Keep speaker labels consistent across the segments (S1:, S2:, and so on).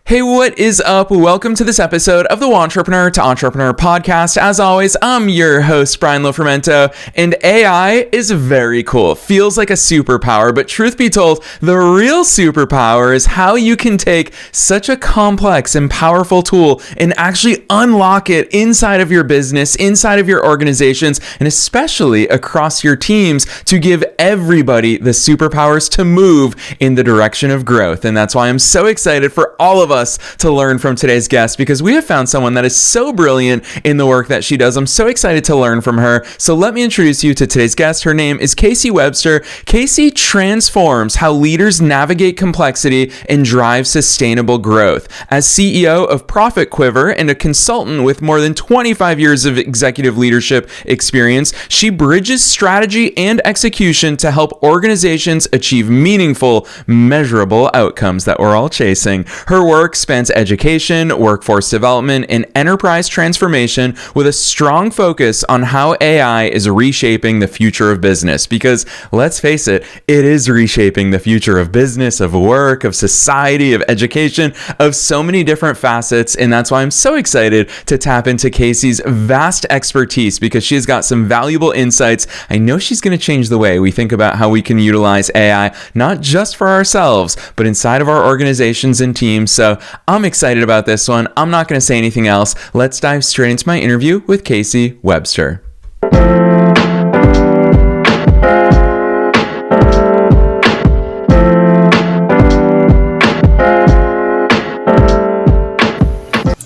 S1: Hey, what is up? Welcome to this episode of the Entrepreneur to Entrepreneur podcast. As always, I'm your host, Brian Lofermento, and AI is very cool. Feels like a superpower, but truth be told, the real superpower is how you can take such a complex and powerful tool and actually unlock it inside of your business, inside of your organizations, and especially across your teams to give everybody the superpowers to move in the direction of growth. And that's why I'm so excited for all of us to learn from today's guest, because we have found someone that is so brilliant in the work that she does. I'm so excited to learn from her. So let me introduce you to today's guest. Her name is Kacy Webster. Kacy transforms how leaders navigate complexity and drive sustainable growth. As CEO of Profit Quiver and a consultant with more than 25 years of executive leadership experience, she bridges strategy and execution to help organizations achieve meaningful, measurable outcomes that we're all chasing. Her work spans education, workforce development, and enterprise transformation with a strong focus on how AI is reshaping the future of business. Because let's face it, it is reshaping the future of business, of work, of society, of education, of so many different facets. And that's why I'm so excited to tap into Kacy's vast expertise, because she's got some valuable insights. I know she's going to change the way we think about how we can utilize AI, not just for ourselves, but inside of our organizations and teams. So I'm excited about this one. I'm not going to say anything else. Let's dive straight into my interview with Kacy Webster.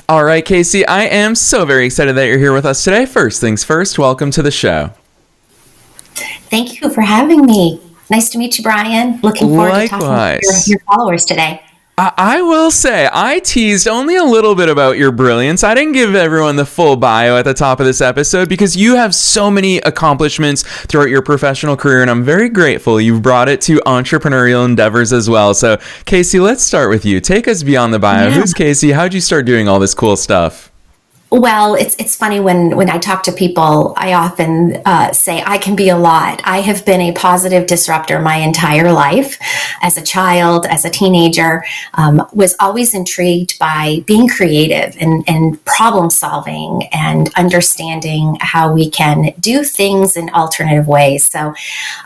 S1: All right, Kacy, I am so very excited that you're here with us today. First things first, welcome to the show.
S2: Thank you for having me. Nice to meet you, Brian. Looking forward to talking to your followers today.
S1: I will say, I teased only a little bit about your brilliance. I didn't give everyone the full bio at the top of this episode because you have so many accomplishments throughout your professional career, and I'm very grateful you've brought it to entrepreneurial endeavors as well. So, Kacy, let's start with you. Take us beyond the bio. Yeah. Who's Kacy? How'd you start doing all this cool stuff?
S2: Well, it's funny when I talk to people, I often say I can be a lot. I have been a positive disruptor my entire life. As a child, as a teenager, was always intrigued by being creative and problem solving and understanding how we can do things in alternative ways. So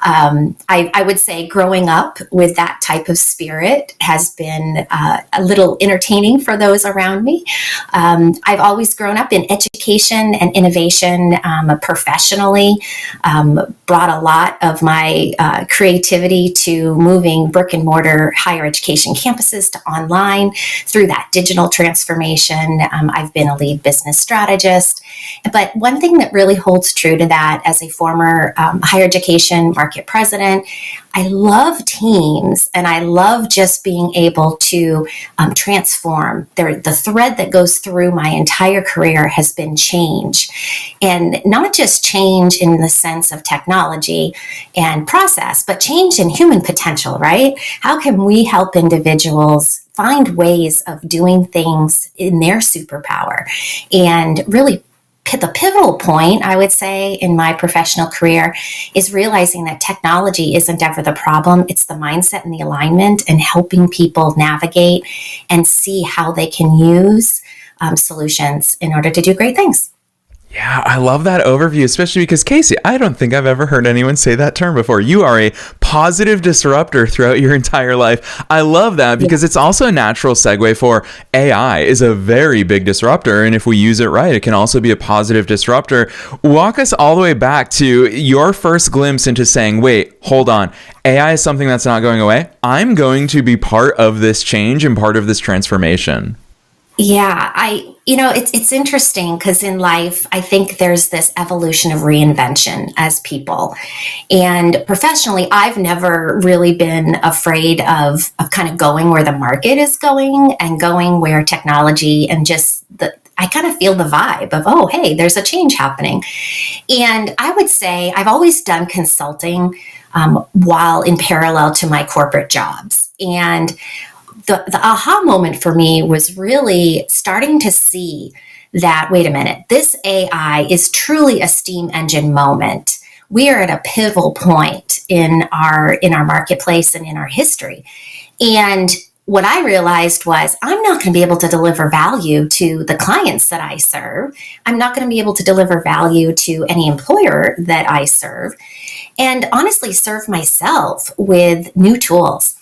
S2: I would say growing up with that type of spirit has been a little entertaining for those around me. I've always grown up in education and innovation professionally, brought a lot of my creativity to moving brick and mortar higher education campuses to online through that digital transformation. I've been a lead business strategist. But one thing that really holds true to that as a former higher education market president, I love teams and I love just being able to transform. The thread that goes through my entire career has been change, and not just change in the sense of technology and process, but change in human potential, right? How can we help individuals find ways of doing things in their superpower? And really the pivotal point, I would say, in my professional career is realizing that technology isn't ever the problem. It's the mindset and the alignment and helping people navigate and see how they can use solutions in order to do great things.
S1: Yeah, I love that overview, especially because, Kacy, I don't think I've ever heard anyone say that term before. You are a positive disruptor throughout your entire life. I love that because it's also a natural segue for AI is a very big disruptor. And if we use it right, it can also be a positive disruptor. Walk us all the way back to your first glimpse into saying, wait, hold on. AI is something that's not going away. I'm going to be part of this change and part of this transformation.
S2: Yeah, it's interesting because in life, I think there's this evolution of reinvention as people. And professionally, I've never really been afraid of kind of going where the market is going and going where technology and just I kind of feel the vibe of, oh, hey, there's a change happening. And I would say I've always done consulting while in parallel to my corporate jobs. And the aha moment for me was really starting to see that, wait a minute, this AI is truly a steam engine moment. We are at a pivotal point in our marketplace and in our history. And what I realized was I'm not going to be able to deliver value to the clients that I serve. I'm not going to be able to deliver value to any employer that I serve, and honestly serve myself with new tools.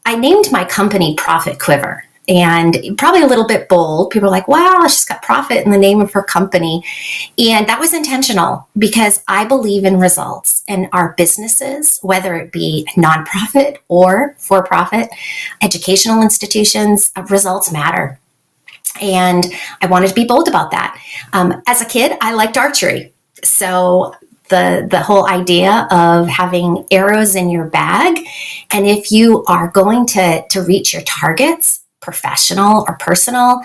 S2: I named my company Profit Quiver. And probably a little bit bold. People are like, wow, she's got profit in the name of her company. And that was intentional because I believe in results, and our businesses, whether it be nonprofit or for profit, educational institutions, results matter. And I wanted to be bold about that. As a kid, I liked archery. So the whole idea of having arrows in your bag, and if you are going to reach your targets, professional or personal,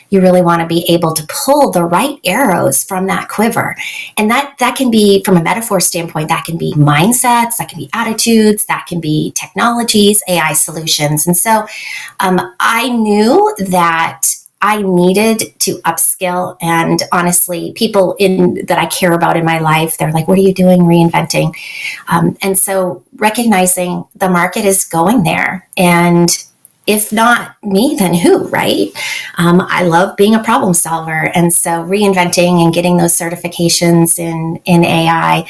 S2: you really want to be able to pull the right arrows from that quiver. And that can be, from a metaphor standpoint, that can be mindsets, that can be attitudes, that can be technologies, AI solutions. And so I knew that I needed to upskill, and honestly, people that I care about in my life, they're like, what are you doing reinventing? And so recognizing the market is going there, and if not me, then who, right? I love being a problem solver. And so reinventing and getting those certifications in AI,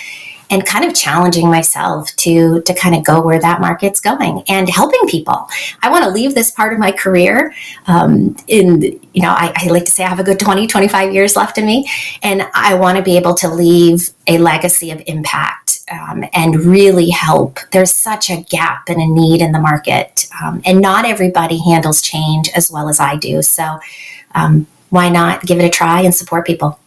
S2: and kind of challenging myself to kind of go where that market's going and helping people. I want to leave this part of my career I like to say I have a good 20, 25 years left in me. And I want to be able to leave a legacy of impact and really help. There's such a gap and a need in the market. And not everybody handles change as well as I do. So why not give it a try and support people?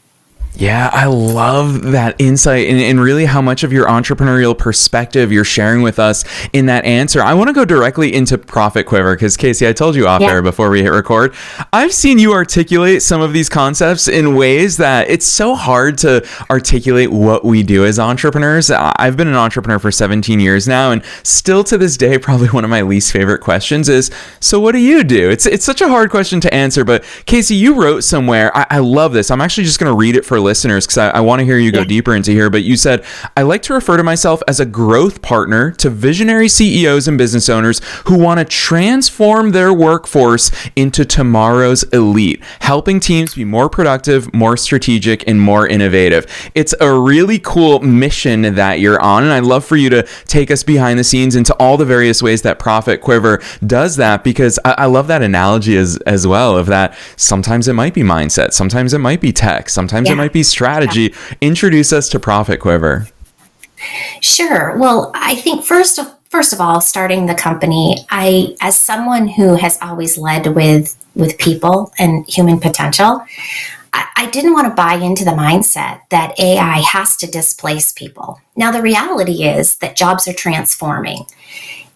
S1: Yeah, I love that insight and really how much of your entrepreneurial perspective you're sharing with us in that answer. I want to go directly into Profit Quiver because, Kacy, I told you off air before we hit record, I've seen you articulate some of these concepts in ways that it's so hard to articulate what we do as entrepreneurs. I've been an entrepreneur for 17 years now, and still to this day, probably one of my least favorite questions is, so what do you do? It's such a hard question to answer, but Kacy, you wrote somewhere, I love this. I'm actually just going to read it for listeners because I want to hear you go deeper into here. But you said, I like to refer to myself as a growth partner to visionary CEOs and business owners who want to transform their workforce into tomorrow's elite, helping teams be more productive, more strategic, and more innovative. It's a really cool mission that you're on, and I'd love for you to take us behind the scenes into all the various ways that Profit Quiver does that, because I love that analogy as well, of that sometimes it might be mindset, sometimes it might be tech, sometimes it might be strategy. Introduce us to Profit Quiver.
S2: Sure. Well, I think first of all, starting the company, as someone who has always led with people and human potential, I didn't want to buy into the mindset that AI has to displace people. Now, the reality is that jobs are transforming.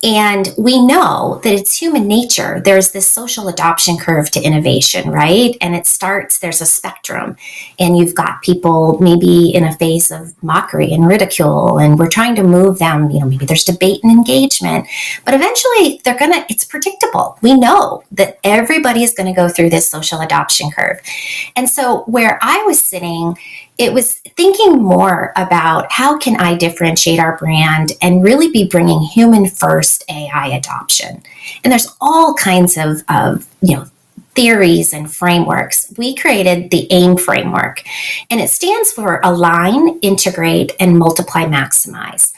S2: And we know that it's human nature. There's this social adoption curve to innovation, right? And there's a spectrum. And you've got people maybe in a phase of mockery and ridicule, and we're trying to move them, maybe there's debate and engagement, but eventually it's predictable. We know that everybody is going to go through this social adoption curve. And so where I was sitting, it was thinking more about how can I differentiate our brand and really be bringing human first AI adoption. And there's all kinds of theories and frameworks. We created the AIM framework, and it stands for align, integrate, and multiply, maximize.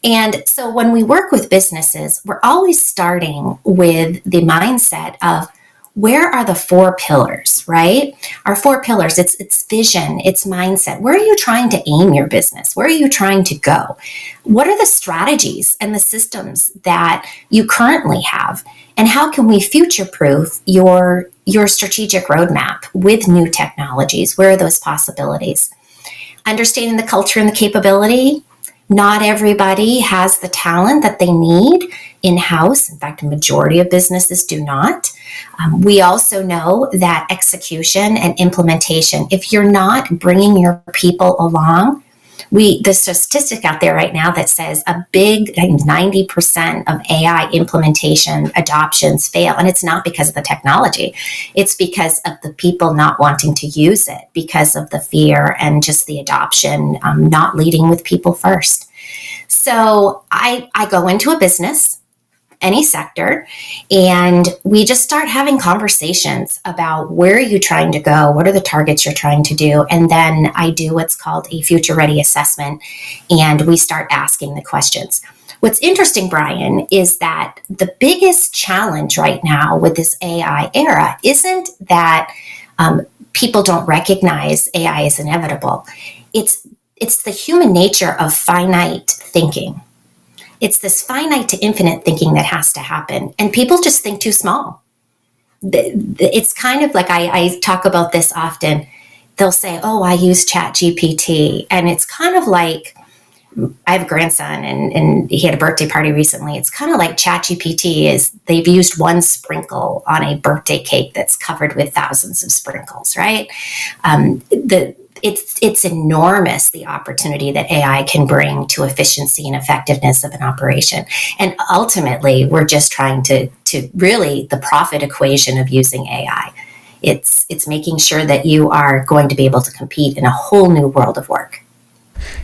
S2: And so when we work with businesses, we're always starting with the mindset of, where are the 4 pillars, right? Our 4 pillars, it's vision, it's mindset. Where are you trying to aim your business? Where are you trying to go? What are the strategies and the systems that you currently have? And how can we future-proof your strategic roadmap with new technologies? Where are those possibilities? Understanding the culture and the capability. Not everybody has the talent that they need in-house. In fact, a majority of businesses do not. We also know that execution and implementation, if you're not bringing your people along, the statistic out there right now that says a big 90% of AI implementation adoptions fail. And it's not because of the technology. It's because of the people not wanting to use it, because of the fear and just the adoption, not leading with people first. So I go into a business any sector, and we just start having conversations about where are you trying to go, what are the targets you're trying to do, and then I do what's called a future ready assessment, and we start asking the questions. What's interesting, Brian, is that the biggest challenge right now with this AI era isn't that people don't recognize AI is inevitable. It's the human nature of finite thinking. It's this finite to infinite thinking that has to happen. And people just think too small. It's kind of like I talk about this often. They'll say, oh, I use ChatGPT. And it's kind of like, I have a grandson and he had a birthday party recently. It's kind of like ChatGPT is they've used one sprinkle on a birthday cake that's covered with thousands of sprinkles, right? It's enormous, the opportunity that AI can bring to efficiency and effectiveness of an operation. And ultimately, we're just trying to really the profit equation of using AI. It's making sure that you are going to be able to compete in a whole new world of work.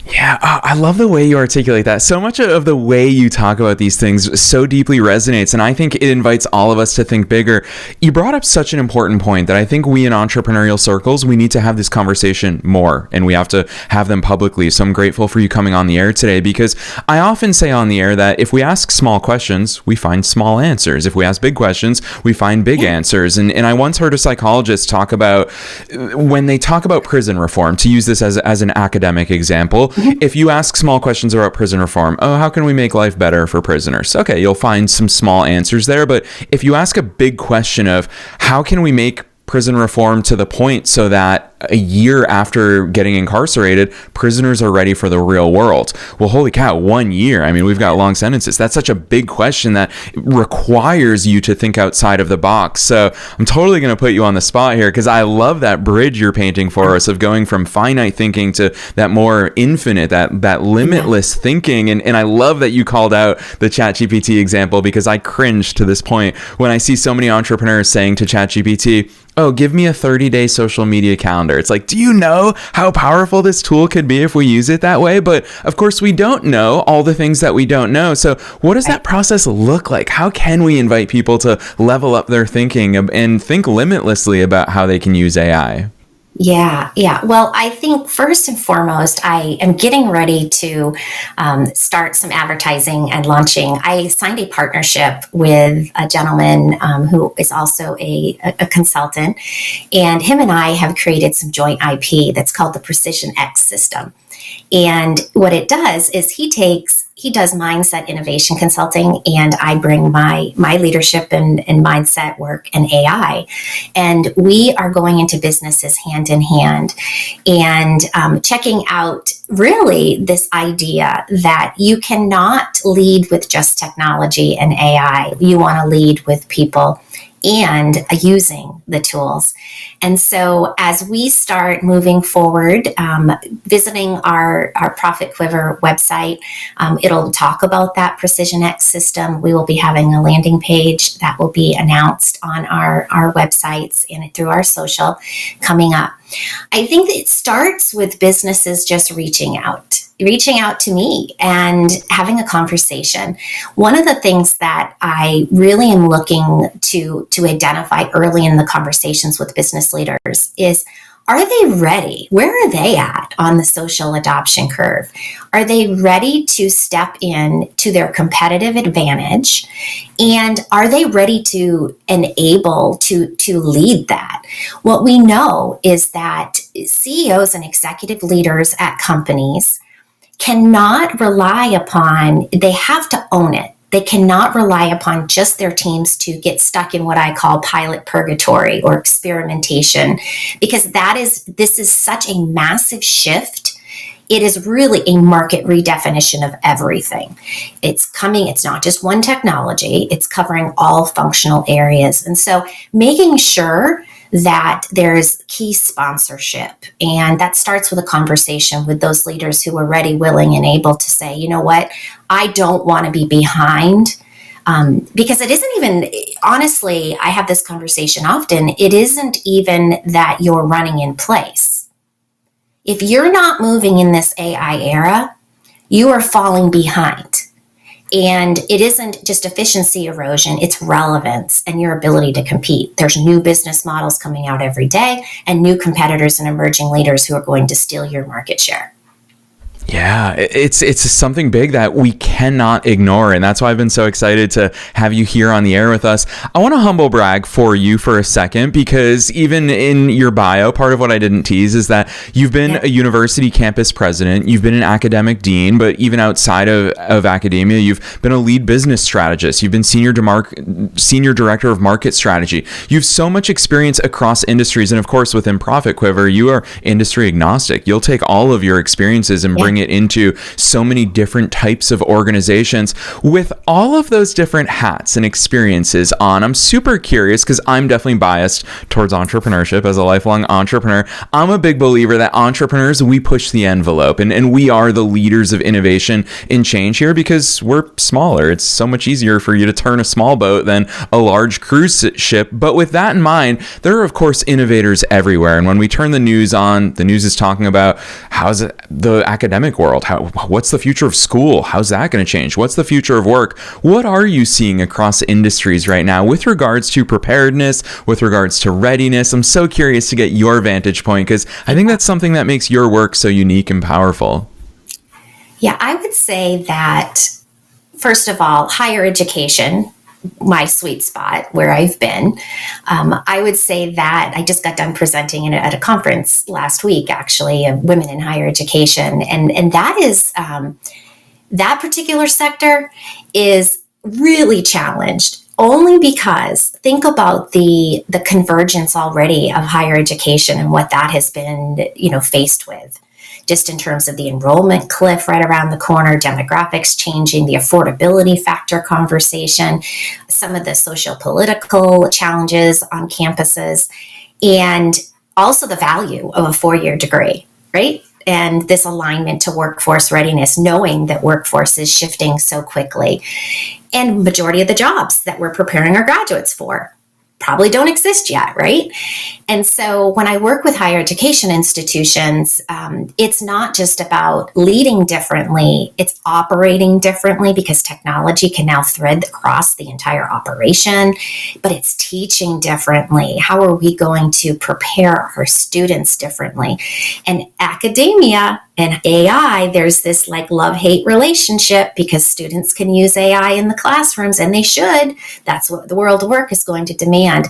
S1: Yeah, I love the way you articulate that. So much of the way you talk about these things so deeply resonates, and I think it invites all of us to think bigger. You brought up such an important point that I think we in entrepreneurial circles, we need to have this conversation more, and we have to have them publicly. So I'm grateful for you coming on the air today, because I often say on the air that if we ask small questions, we find small answers. If we ask big questions, we find big answers. And I once heard a psychologist talk about, when they talk about prison reform, to use this as an academic example, if you ask small questions about prison reform, oh, how can we make life better for prisoners? Okay, you'll find some small answers there. But if you ask a big question of how can we make prison reform to the point so that a year after getting incarcerated, prisoners are ready for the real world. Well, holy cow, 1 year. I mean, we've got long sentences. That's such a big question that requires you to think outside of the box. So I'm totally going to put you on the spot here, because I love that bridge you're painting for us of going from finite thinking to that more infinite, that limitless thinking. And I love that you called out the ChatGPT example, because I cringe to this point when I see so many entrepreneurs saying to ChatGPT, oh, give me a 30-day social media calendar. It's like, do you know how powerful this tool could be if we use it that way? But of course, we don't know all the things that we don't know. So what does that process look like? How can we invite people to level up their thinking and think limitlessly about how they can use AI?
S2: Yeah. Well, I think first and foremost, I am getting ready to start some advertising and launching. I signed a partnership with a gentleman who is also a consultant, and him and I have created some joint IP that's called the Precision X system. And what it does is he does mindset innovation consulting, and I bring my leadership and mindset work and AI. And we are going into businesses hand in hand and checking out really this idea that you cannot lead with just technology and AI. You want to lead with people and using the tools. And so as we start moving forward, visiting our Profit Quiver website, it'll talk about that Precision X system. We will be having a landing page that will be announced on our websites and through our social coming up. I think it starts with businesses just reaching out to me and having a conversation. One of the things that I really am looking to identify early in the conversations with business leaders is, are they ready? Where are they at on the social adoption curve? Are they ready to step in to their competitive advantage? And are they ready to enable to lead that? What we know is that CEOs and executive leaders at companies cannot rely upon, they have to own it. They cannot rely upon just their teams to get stuck in what I call pilot purgatory or experimentation, because this is such a massive shift. It is really a market redefinition of everything. It's not just one technology, it's covering all functional areas. And so making sure that there's key sponsorship, and that starts with a conversation with those leaders who are ready, willing, and able to say, you know what, I don't want to be behind. Because it isn't even, honestly, I have this conversation often, it isn't even that you're running in place. If you're not moving in this AI era, you are falling behind. And it isn't just efficiency erosion, it's relevance and your ability to compete. There's new business models coming out every day and new competitors and emerging leaders who are going to steal your market share.
S1: Yeah, it's something big that we cannot ignore. And that's why I've been so excited to have you here on the air with us. I want to humble brag for you for a second, because even in your bio, part of what I didn't tease is that you've been a university campus president, you've been an academic dean, but even outside of academia, you've been a lead business strategist, you've been senior director of market strategy. You have so much experience across industries. And of course, within Profit Quiver, you are industry agnostic. You'll take all of your experiences and bring it into so many different types of organizations. With all of those different hats and experiences on, I'm super curious, because I'm definitely biased towards entrepreneurship as a lifelong entrepreneur. I'm a big believer that entrepreneurs, we push the envelope, and we are the leaders of innovation and change here because we're smaller. It's so much easier for you to turn a small boat than a large cruise ship. But with that in mind, there are of course innovators everywhere. And when we turn the news on, the news is talking about how's the academic world, what's the future of school, how's that going to change, what's the future of work. What are you seeing across industries right now with regards to preparedness, with regards to readiness? I'm so curious to get your vantage point, because I think that's something that makes your work so unique and powerful.
S2: Yeah, I would say that, first of all, higher education, my sweet spot where I've been. I would say that I just got done presenting at a conference last week, actually, of women in higher education. And that is, that particular sector is really challenged, only because think about the convergence already of higher education and what that has been, faced with. Just in terms of the enrollment cliff right around the corner, demographics changing, the affordability factor conversation, some of the socio-political challenges on campuses, and also the value of a 4-year degree, right? And this alignment to workforce readiness, knowing that workforce is shifting so quickly. And majority of the jobs that we're preparing our graduates for probably don't exist yet, right? And so when I work with higher education institutions, it's not just about leading differently, it's operating differently, because technology can now thread across the entire operation, but it's teaching differently. How are we going to prepare our students differently? And academia and AI, there's this like love-hate relationship, because students can use AI in the classrooms, and they should. That's what the world of work is going to demand.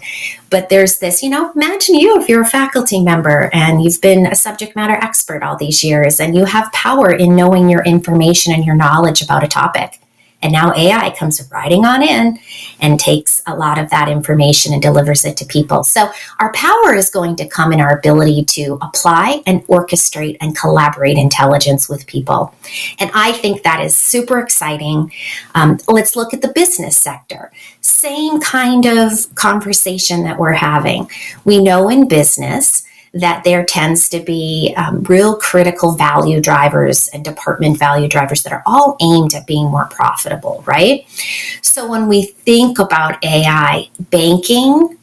S2: But there's this, imagine you if you're a faculty member and you've been a subject matter expert all these years, and you have power in knowing your information and your knowledge about a topic. And now AI comes riding on in and takes a lot of that information and delivers it to people. So our power is going to come in our ability to apply and orchestrate and collaborate intelligence with people. And I think that is super exciting. Let's look at the business sector. Same kind of conversation that we're having. We know in business that there tends to be real critical value drivers and department value drivers that are all aimed at being more profitable, right? So when we think about AI, banking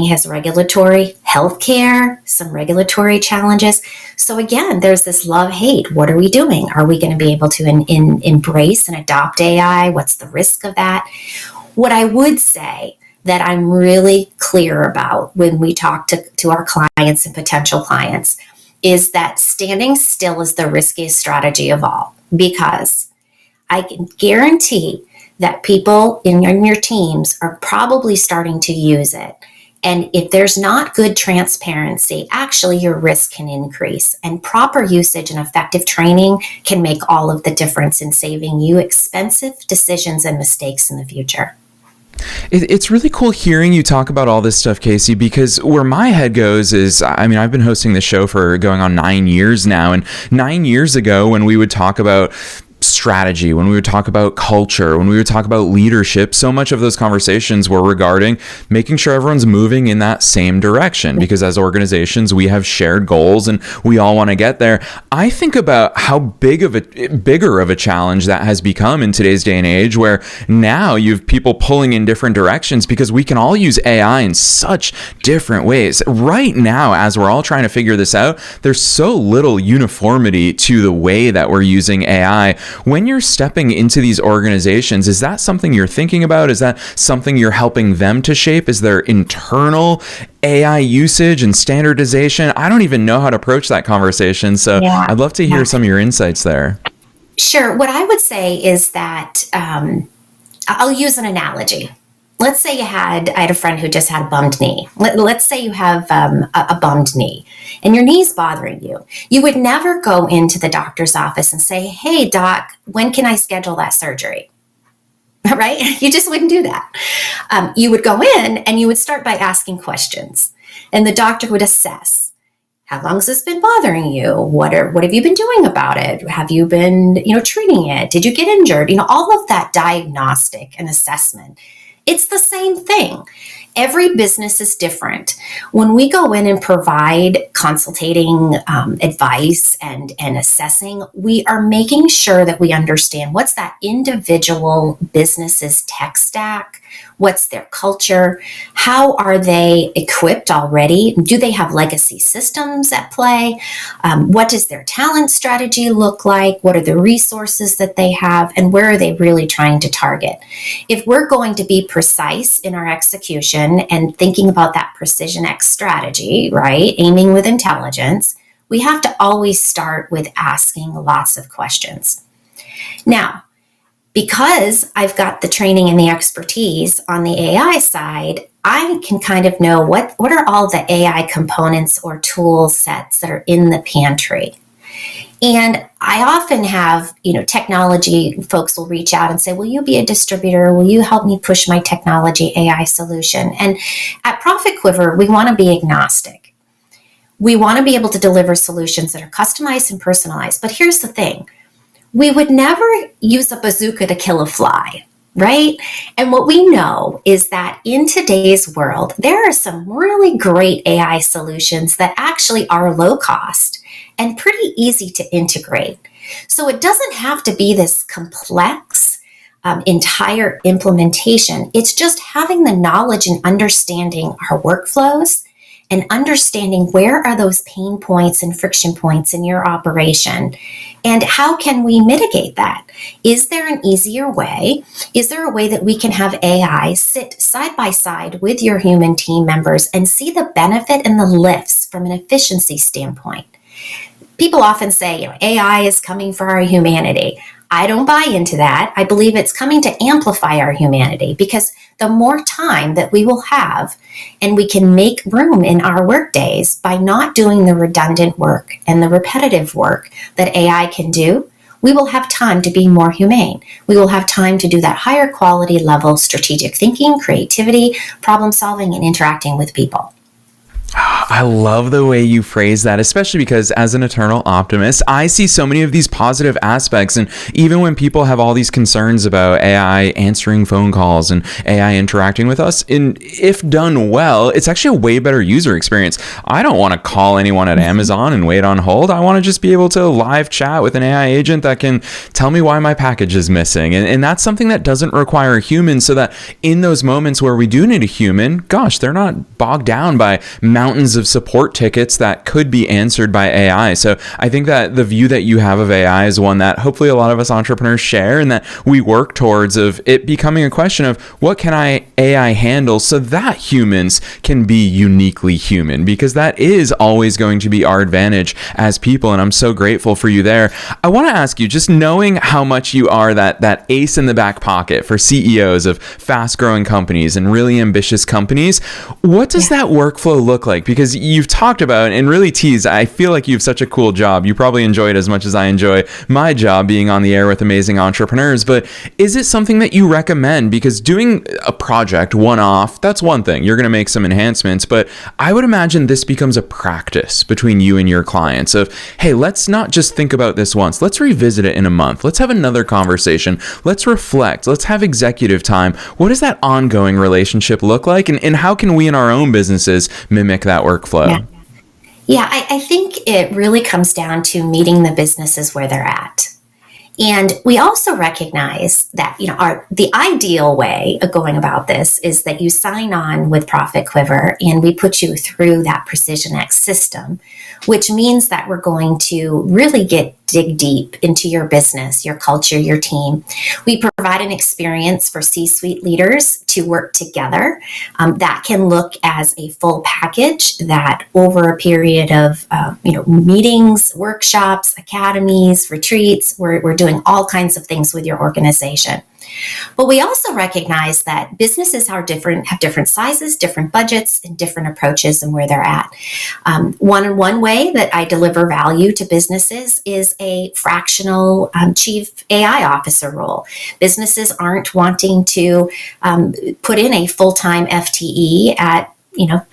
S2: has regulatory, healthcare, some regulatory challenges. So again, there's this love-hate. What are we doing? Are we going to be able to embrace and adopt AI? What's the risk of that? What I would say that I'm really clear about when we talk to our clients and potential clients is that standing still is the riskiest strategy of all, because I can guarantee that people in your teams are probably starting to use it. And if there's not good transparency, actually your risk can increase. And proper usage and effective training can make all of the difference in saving you expensive decisions and mistakes in the future.
S1: It's really cool hearing you talk about all this stuff, Kacy, because where my head goes is, I've been hosting this show for going on 9 years now. And 9 years ago, when we would talk about strategy, when we would talk about culture, when we would talk about leadership, so much of those conversations were regarding making sure everyone's moving in that same direction, because as organizations, we have shared goals and we all want to get there. I think about how bigger of a challenge that has become in today's day and age, where now you have people pulling in different directions because we can all use AI in such different ways. Right now, as we're all trying to figure this out, there's so little uniformity to the way that we're using AI. when you're stepping into these organizations, is that something you're thinking about? Is that something you're helping them to shape? Is there internal AI usage and standardization? I don't even know how to approach that conversation. So I'd love to hear some of your insights there.
S2: Sure. What I would say is that I'll use an analogy. Let's say I had a friend who just had a bummed knee. Let's say you have a bummed knee and your knee's bothering you. You would never go into the doctor's office and say, hey, doc, when can I schedule that surgery? Right? You just wouldn't do that. You would go in and you would start by asking questions, and the doctor would assess. How long has this been bothering you? What have you been doing about it? Have you been, treating it? Did you get injured? All of that diagnostic and assessment. It's the same thing. Every business is different. When we go in and provide consultating advice and assessing, we are making sure that we understand what's that individual business's tech stack, what's their culture, how are they equipped already, do they have legacy systems at play, what does their talent strategy look like, what are the resources that they have, and where are they really trying to target. If we're going to be precise in our execution and thinking about that precision X strategy, right, aiming with intelligence, we have to always start with asking lots of questions. Now, because I've got the training and the expertise on the AI side, I can kind of know what are all the AI components or tool sets that are in the pantry. And I often have, technology folks will reach out and say, will you be a distributor? Will you help me push my technology AI solution? And at Profit Quiver, we want to be agnostic. We want to be able to deliver solutions that are customized and personalized. But here's the thing. We would never use a bazooka to kill a fly, right? And what we know is that in today's world, there are some really great AI solutions that actually are low cost and pretty easy to integrate. So it doesn't have to be this complex entire implementation. It's just having the knowledge and understanding our workflows and understanding where are those pain points and friction points in your operation, and how can we mitigate that? Is there an easier way? Is there a way that we can have AI sit side by side with your human team members and see the benefit and the lifts from an efficiency standpoint? People often say, AI is coming for our humanity. I don't buy into that. I believe it's coming to amplify our humanity, because the more time that we will have and we can make room in our work days by not doing the redundant work and the repetitive work that AI can do, we will have time to be more humane. We will have time to do that higher quality level strategic thinking, creativity, problem solving, and interacting with people.
S1: I love the way you phrase that, especially because as an eternal optimist, I see so many of these positive aspects. And even when people have all these concerns about AI answering phone calls and AI interacting with us, if done well, it's actually a way better user experience. I don't want to call anyone at Amazon and wait on hold. I want to just be able to live chat with an AI agent that can tell me why my package is missing. And that's something that doesn't require humans, so that in those moments where we do need a human, gosh, they're not bogged down by mountains of support tickets that could be answered by AI. So I think that the view that you have of AI is one that hopefully a lot of us entrepreneurs share, and that we work towards of it becoming a question of what can AI handle so that humans can be uniquely human, because that is always going to be our advantage as people. And I'm so grateful for you there. I want to ask you, just knowing how much you are that ace in the back pocket for CEOs of fast growing companies and really ambitious companies, what does that workflow look like? Because you've talked about and really teased, I feel like you have such a cool job. You probably enjoy it as much as I enjoy my job being on the air with amazing entrepreneurs. But is it something that you recommend? Because doing a project one-off, that's one thing. You're going to make some enhancements. But I would imagine this becomes a practice between you and your clients of, hey, let's not just think about this once. Let's revisit it in a month. Let's have another conversation. Let's reflect. Let's have executive time. What does that ongoing relationship look like? And how can we in our own businesses mimic that workflow?
S2: Yeah, I think it really comes down to meeting the businesses where they're at. And we also recognize that, the ideal way of going about this is that you sign on with Profit Quiver and we put you through that Precision X system, which means that we're going to really dig deep into your business, your culture, your team. We provide an experience for C-suite leaders to work together. That can look as a full package that over a period of, meetings, workshops, academies, retreats, we're doing all kinds of things with your organization. But we also recognize that businesses have different sizes, different budgets, and different approaches and where they're at. One way that I deliver value to businesses is a fractional chief AI officer role. Businesses aren't wanting to put in a full-time FTE at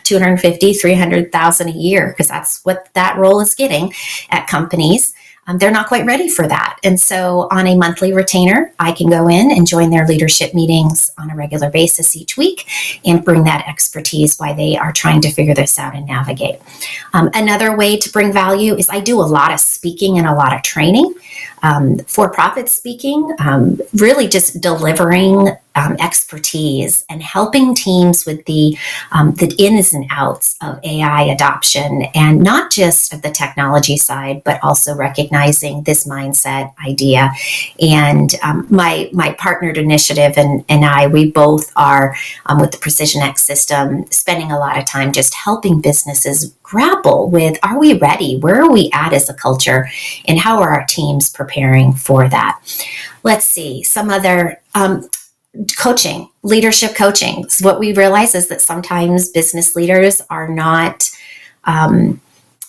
S2: 250, 300,000 a year, because that's what that role is getting at companies. They're not quite ready for that. And so on a monthly retainer, I can go in and join their leadership meetings on a regular basis each week and bring that expertise while they are trying to figure this out and navigate. Another way to bring value is I do a lot of speaking and a lot of training. For-profit speaking, really just delivering expertise and helping teams with the ins and outs of AI adoption, and not just of the technology side, but also recognizing this mindset idea. And my partnered initiative and I, we both are with the Precision X system, spending a lot of time just helping businesses grapple with, are we ready? Where are we at as a culture? And how are our teams preparing for that? Let's see, some other coaching, leadership coaching. So what we realize is that sometimes business leaders are not,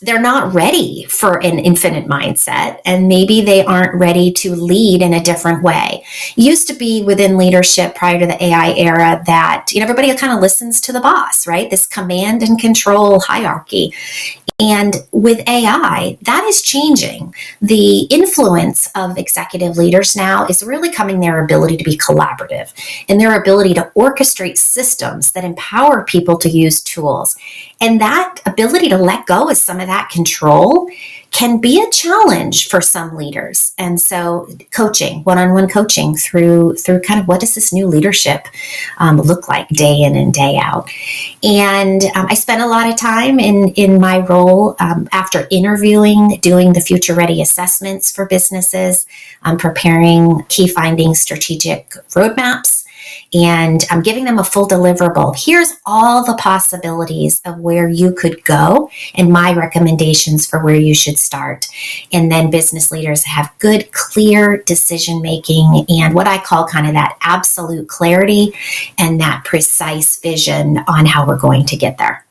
S2: they're not ready for an infinite mindset, and maybe they aren't ready to lead in a different way. It used to be within leadership prior to the AI era that everybody kind of listens to the boss, right? This command and control hierarchy. And with AI, that is changing. The influence of executive leaders now is really coming their ability to be collaborative and their ability to orchestrate systems that empower people to use tools. And that ability to let go of some of that control can be a challenge for some leaders. And so coaching, one-on-one coaching through kind of what does this new leadership look like day in and day out. And I spent a lot of time in my role after interviewing, doing the future ready assessments for businesses, preparing key findings, strategic roadmaps, and I'm giving them a full deliverable. Here's all the possibilities of where you could go and my recommendations for where you should start. And then business leaders have good, clear decision making and what I call kind of that absolute clarity and that precise vision on how we're going to get there.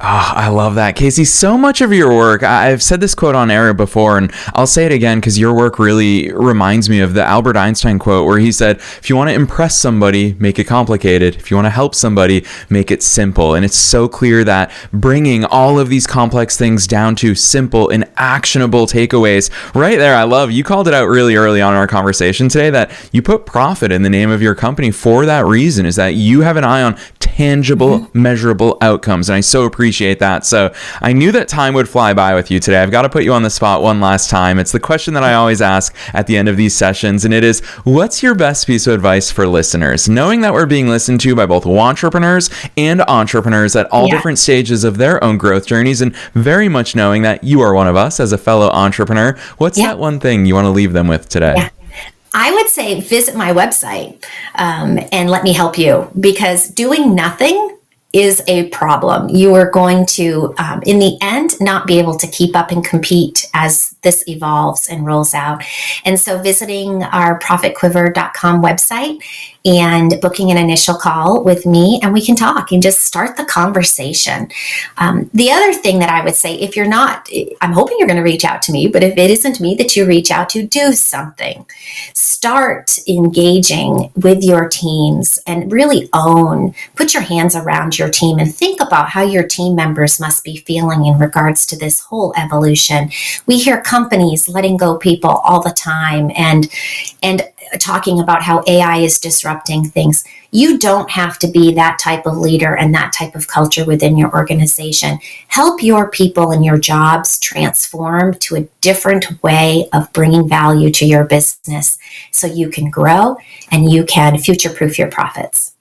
S1: Oh, I love that. Kacy, so much of your work, I've said this quote on air before, and I'll say it again because your work really reminds me of the Albert Einstein quote where he said, if you want to impress somebody, make it complicated. If you want to help somebody, make it simple. And it's so clear that bringing all of these complex things down to simple and actionable takeaways right there. I love, you called it out really early on in our conversation today that you put profit in the name of your company for that reason, is that you have an eye on tangible, measurable outcomes. And I so appreciate that. So I knew that time would fly by with you today. I've got to put you on the spot one last time. It's the question that I always ask at the end of these sessions, and it is, what's your best piece of advice for listeners? Knowing that we're being listened to by both entrepreneurs and entrepreneurs at all different stages of their own growth journeys, and very much knowing that you are one of us as a fellow entrepreneur, what's that one thing you want to leave them with today?
S2: Yeah. I would say visit my website and let me help you, because doing nothing is a problem. You are going to, in the end, not be able to keep up and compete as this evolves and rolls out. And so visiting our profitquiver.com website and booking an initial call with me, and we can talk and just start the conversation. The other thing that I would say, if you're not, I'm hoping you're going to reach out to me, but if it isn't me that you reach out to, do something. Start engaging with your teams and really put your hands around your team and think about how your team members must be feeling in regards to this whole evolution. We hear companies letting go people all the time, and talking about how AI is disrupting things. You don't have to be that type of leader and that type of culture within your organization. Help your people and your jobs transform to a different way of bringing value to your business so you can grow and you can future-proof your profits.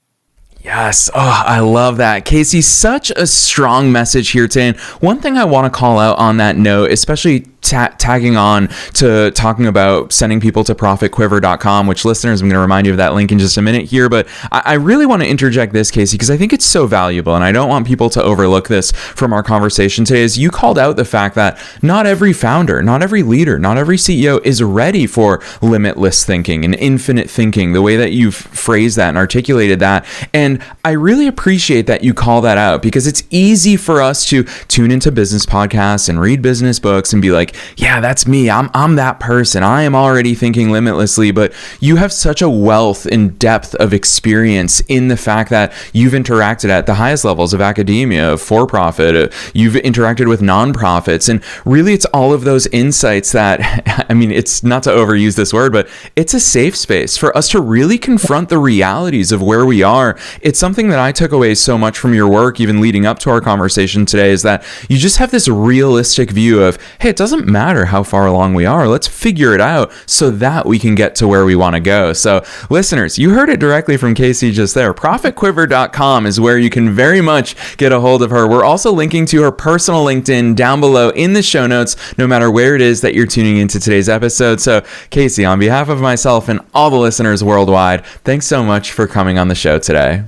S1: Yes. Oh, I love that. Kacy, such a strong message here today. And one thing I want to call out on that note, especially tagging on to talking about sending people to profitquiver.com, which listeners, I'm going to remind you of that link in just a minute here. But I really want to interject this, Kacy, because I think it's so valuable. And I don't want people to overlook this from our conversation today, as you called out the fact that not every founder, not every leader, not every CEO is ready for limitless thinking and infinite thinking, the way that you've phrased that and articulated that. And I really appreciate that you call that out, because it's easy for us to tune into business podcasts and read business books and be like, yeah, that's me. I'm that person. I am already thinking limitlessly. But you have such a wealth and depth of experience in the fact that you've interacted at the highest levels of academia, for-profit. You've interacted with nonprofits. And really, it's all of those insights that, I mean, it's not to overuse this word, but it's a safe space for us to really confront the realities of where we are. It's something that I took away so much from your work, even leading up to our conversation today, is that you just have this realistic view of, hey, it doesn't matter how far along we are. Let's figure it out so that we can get to where we want to go. So listeners, you heard it directly from Kacy just there. Profitquiver.com is where you can very much get a hold of her. We're also linking to her personal LinkedIn down below in the show notes, no matter where it is that you're tuning into today's episode. So Kacy, on behalf of myself and all the listeners worldwide, thanks so much for coming on the show today.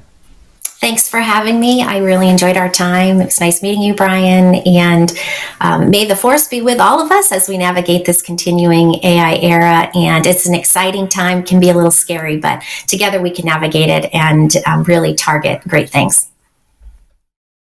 S2: Thanks for having me. I really enjoyed our time. It was nice meeting you, Brian. And may the force be with all of us as we navigate this continuing AI era. And it's an exciting time, can be a little scary, but together we can navigate it and really target great things.